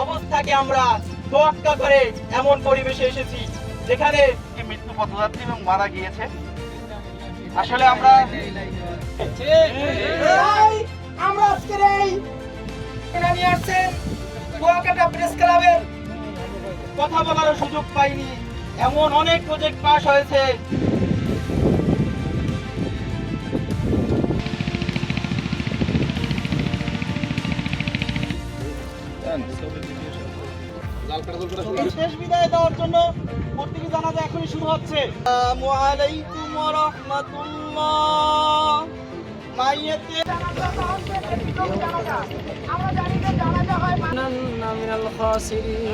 অবস্থাকে আমরা তোয়াক্কা করে এমন পরিবেশে এসেছি যেখানে মৃত্যু পথযাত্রী এবং মারা গিয়েছে। আসলে আমরা আজকের এই নিয়ে আসছেন কুয়াকাটা প্রেস ক্লাবের কথা বলার সুযোগ পাইনি, এমন অনেক প্রজেক্ট পাস হয়েছে। শেষ বিদায় দেওয়ার জন্য প্রত্যেকে জানাজা এখনই শুরু হচ্ছে। আসসালামু আলাইকুম ওয়া রাহমাতুল্লাহ। মাইয়াতে আমরা জানি যে জানাজা হয় মিনাল খাসিরিন।